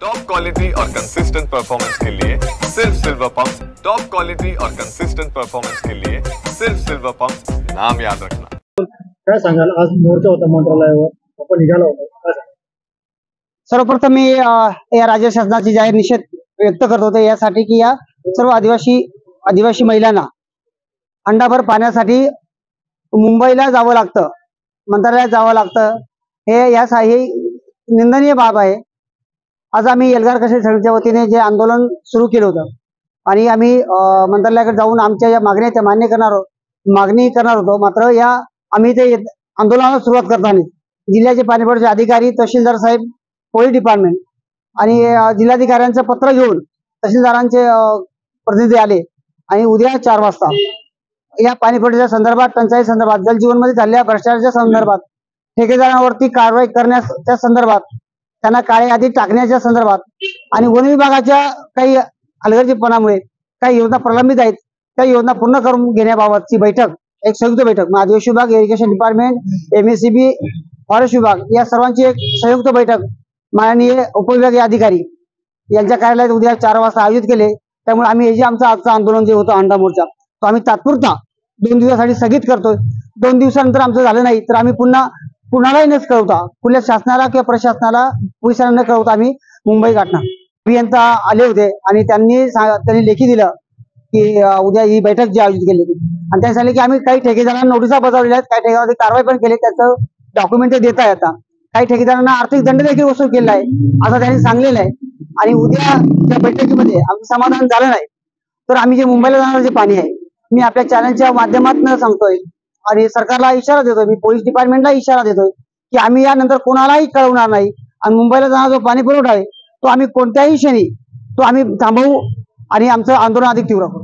Top quality और consistent performance के लिए सिर्फ सिल्वर पंप्स। टॉप क्वालिटी और कंसिस्टेंट परफॉर्मेंस के लिए सिर्फ सिल्वर पंप्स, नाम याद रखना। काय सांगाल, आज मोर्चा होता मंत्रालयावर, आपण निघाला होता, काय सांगाल? सर्वप्रथम मी या राज्य शासनाची जाहीर निषेध व्यक्त करत होते यासाठी की या सर्व आदिवासी महिलांना अंडाभर पाण्यासाठी मुंबईला जावं लागतं, मंत्रालयात जावं लागतं, हे निंदनीय बाब आहे। आज आम्ही एल्गार कषाय समितीच्या वतीने जे आंदोलन सुरू केलं होतं आणि आम्ही मंत्रालयाकडे जाऊन आमच्या या मागण्या त्या मागणी करणार होतो। मात्र आम्ही ते आंदोलनाला सुरुवात करताना जिल्ह्याचे पाणीपुरवठ्याचे अधिकारी, तहसीलदार साहेब, पोलीस डिपार्टमेंट आणि जिल्हाधिकाऱ्यांचं पत्र घेऊन तहसीलदारांचे प्रतिनिधी आले आणि उद्या 4 वाजता या पाणीपुरवठ्याच्या संदर्भात, टंचाई संदर्भात, जलजीवन मध्ये झालेल्या भ्रष्टाचाराच्या संदर्भात, ठेकेदारांवरती कारवाई करण्याच्या संदर्भात, त्यांना काळे यादीत टाकण्याच्या संदर्भात आणि वन विभागाच्या काही हलगर्जीपणामुळे काही योजना प्रलंबित आहेत त्या योजना पूर्ण करून घेण्याबाबतची बैठक, एक संयुक्त बैठक, आदिवासी विभाग, इरिगेशन डिपार्टमेंट, MSCB, फॉरेस्ट विभाग या सर्वांची एक संयुक्त बैठक माननीय उपविभागीय अधिकारी यांच्या कार्यालयात उद्या 4 वाजता आयोजित केले। त्यामुळे आम्ही हे जे आमचं आजचं आंदोलन जे होतं अंडा मोर्चा, तो आम्ही तात्पुरता 2 दिवसासाठी स्थगित करतोय। 2 दिवसानंतर आमचं झालं नाही तर आम्ही कुणालाही न कळवता, कुठल्या शासनाला किंवा प्रशासनाला, पोलिसांना न कळवता आम्ही मुंबई गाठणार। अभियंता आले होते आणि त्यांनी लेखी दिलं की उद्या ही बैठक जी आयोजित केली होती आणि त्यांनी सांगितलं की आम्ही काही ठेकेदारांना नोटिसा बजावलेल्या आहेत, काही ठेकेदारांनी कारवाई पण केली, त्याचं डॉक्युमेंट देता येतात, काही ठेकेदारांना आर्थिक दंड देखील वसूल केला आहे असं त्यांनी सांगलेलं आहे। आणि उद्या त्या बैठकीमध्ये आमचं समाधान झालं नाही तर आम्ही जे मुंबईला जाणार जे पाणी आहे, मी आपल्या चॅनलच्या माध्यमातून सांगतोय आणि सरकारला इशारा देतोय, मी पोलीस डिपार्टमेंटला इशारा देतोय की आम्ही यानंतर कोणालाही कळवणार नाही आणि मुंबईला जाणारा जो पाणी पुरवठा आहे तो आम्ही कोणत्याही क्षणी तो आम्ही थांबवू आणि आमचं आंदोलन अधिक तीव्र करू।